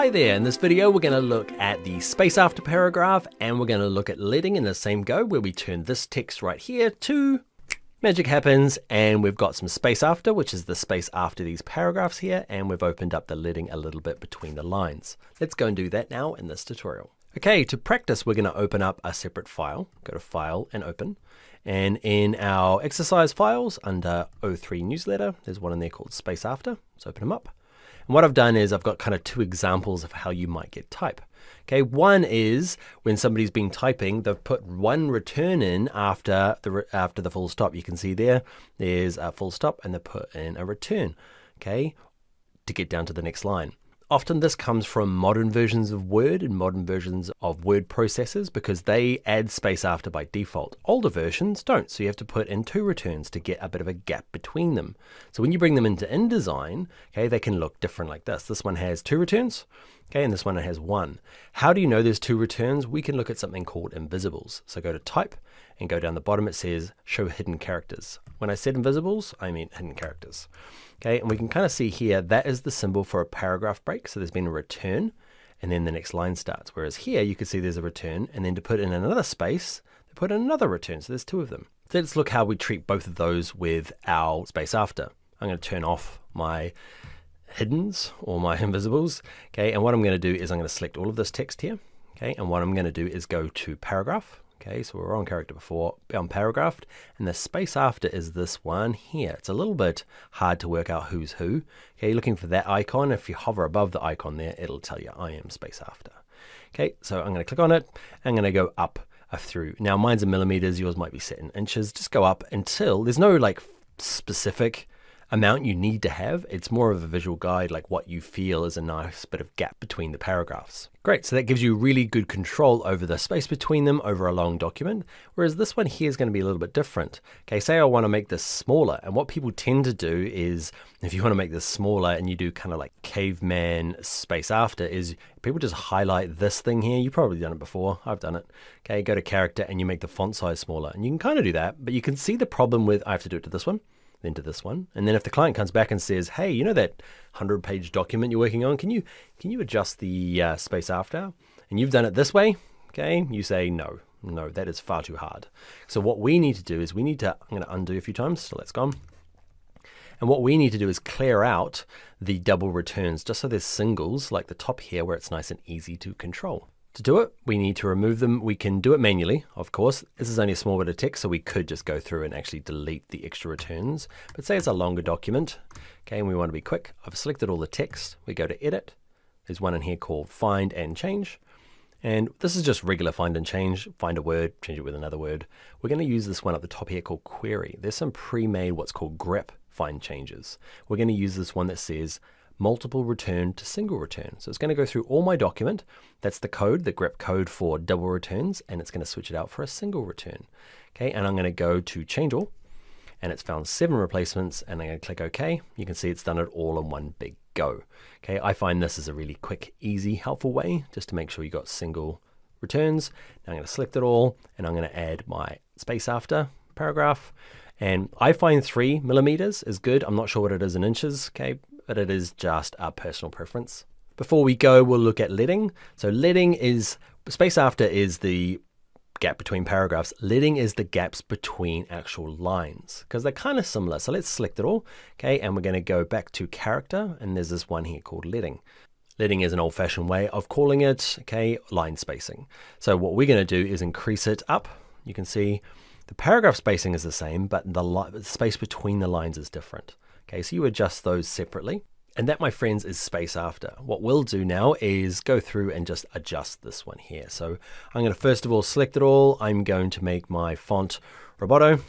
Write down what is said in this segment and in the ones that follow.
Hi there, in this video we're going to look at the space after paragraph and we're going to look at leading in the same go where we turn this text right here to magic happens and we've got some space after, which is the space after these paragraphs here, and we've opened up the leading a little bit between the lines. Let's go and do that now in this tutorial. Okay, to practice we're going to open up a separate file, go to File and Open, and in our exercise files under O3 newsletter there's one in there called space after. Let's open them up. And what I've done is I've got kind of two examples of how you might get type. Okay, one is when somebody's been typing, they've put one return in after the full stop. You can see there's a full stop and they put in a return, okay, to get down to the next line. Often this comes from modern versions of Word and modern versions of word processors because they add space after by default. Older versions don't, so you have to put in two returns to get a bit of a gap between them. So when you bring them into InDesign, okay, they can look different like this. This one has two returns, okay, and this one has one. How do you know there's two returns? We can look at something called invisibles. So go to Type and go down the bottom, it says Show Hidden Characters. When I said invisibles, I mean hidden characters. Okay, and we can kind of see here, that is the symbol for a paragraph break. So there's been a return and then the next line starts. Whereas here you can see there's a return and then to put in another space, they put in another return. So there's two of them. So let's look how we treat both of those with our space after. I'm going to turn off my hiddens or my invisibles. Okay, and what I'm going to do is I'm going to select all of this text here. Okay, and what I'm going to do is go to paragraph. Okay, so we're on character before, on paragraphed, and the space after is this one here. It's a little bit hard to work out who's who. Okay, you're looking for that icon. If you hover above the icon there, it'll tell you I am space after. Okay, so I'm going to click on it. I'm going to go up through. Now mine's in millimeters, yours might be set in inches. Just go up until there's no like specific amount you need to have. It's more of a visual guide, like what you feel is a nice bit of gap between the paragraphs. Great, so that gives you really good control over the space between them over a long document, whereas this one here is going to be a little bit different. Okay, say I want to make this smaller, and what people tend to do is, if you want to make this smaller and you do kind of like caveman space after, is people just highlight this thing here. You've probably done it before, I've done it. Okay, go to character and you make the font size smaller, and you can kind of do that, but you can see the problem with, I have to do it to this one, then to this one, and then if the client comes back and says, hey, you know that 100-page document you're working on, can you adjust the space after? And you've done it this way, okay? You say no, that is far too hard. So what we need to do is I'm going to undo a few times, so let's go. And what we need to do is clear out the double returns, just so there's singles like the top here where it's nice and easy to control. To do it, we need to remove them. We can do it manually, of course. This is only a small bit of text, so we could just go through and actually delete the extra returns. But say it's a longer document, okay, and we want to be quick. I've selected all the text. We go to Edit. There's one in here called Find and Change. And this is just regular find and change. Find a word, change it with another word. We're going to use this one at the top here called Query. There's some pre-made what's called grep find changes. We're going to use this one that says multiple return to single return. So it's going to go through all my document. That's the code, the grep code for double returns, and it's going to switch it out for a single return. Okay, and I'm going to go to change all, and it's found 7 replacements, and I'm going to click OK. You can see it's done it all in one big go. Okay, I find this is a really quick, easy, helpful way just to make sure you got single returns. Now I'm going to select it all, and I'm going to add my space after paragraph. And I find 3 millimeters is good. I'm not sure what it is in inches, okay, but it is just our personal preference. Before we go, we'll look at leading. So leading is, space after is the gap between paragraphs. Leading is the gaps between actual lines, because they're kind of similar. So let's select it all, okay, and we're going to go back to character, and there's this one here called leading. Leading is an old-fashioned way of calling it, okay, line spacing. So what we're going to do is increase it up. You can see the paragraph spacing is the same, but the space between the lines is different. Okay, so you adjust those separately. And that, my friends, is space after. What we'll do now is go through and just adjust this one here. So I'm going to first of all select it all. I'm going to make my font Roboto.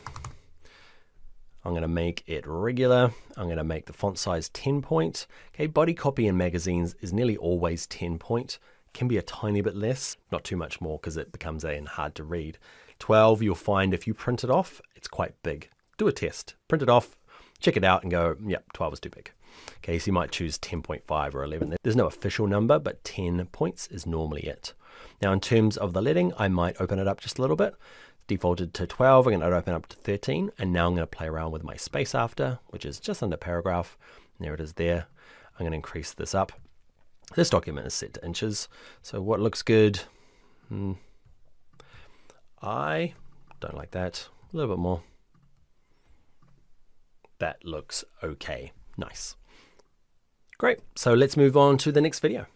I'm going to make it regular. I'm going to make the font size 10 point. Okay, body copy in magazines is nearly always 10 point. Can be a tiny bit less, not too much more because it becomes hard to read. 12, you'll find if you print it off, it's quite big. Do a test, print it off, check it out and go, yep, 12 is too big. Okay, so you might choose 10.5 or 11. There's no official number, but 10 points is normally it. Now in terms of the leading, I might open it up just a little bit. Defaulted to 12, I'm going to open up to 13, and now I'm going to play around with my space after, which is just under paragraph. And there it is there. I'm going to increase this up. This document is set to inches. So what looks good? I don't like that. A little bit more. That looks okay. Nice. Great. So let's move on to the next video.